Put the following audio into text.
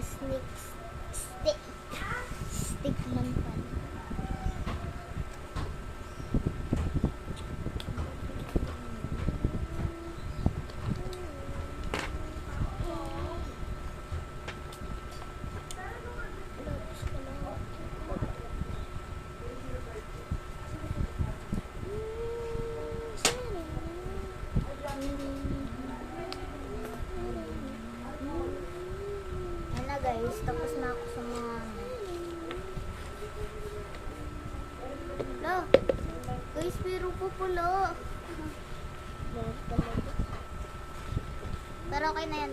Stick. Stick man pala. Ayan na guys, tapos na ako sa mga Lo, guys, pero po pala. Pero okay na yan.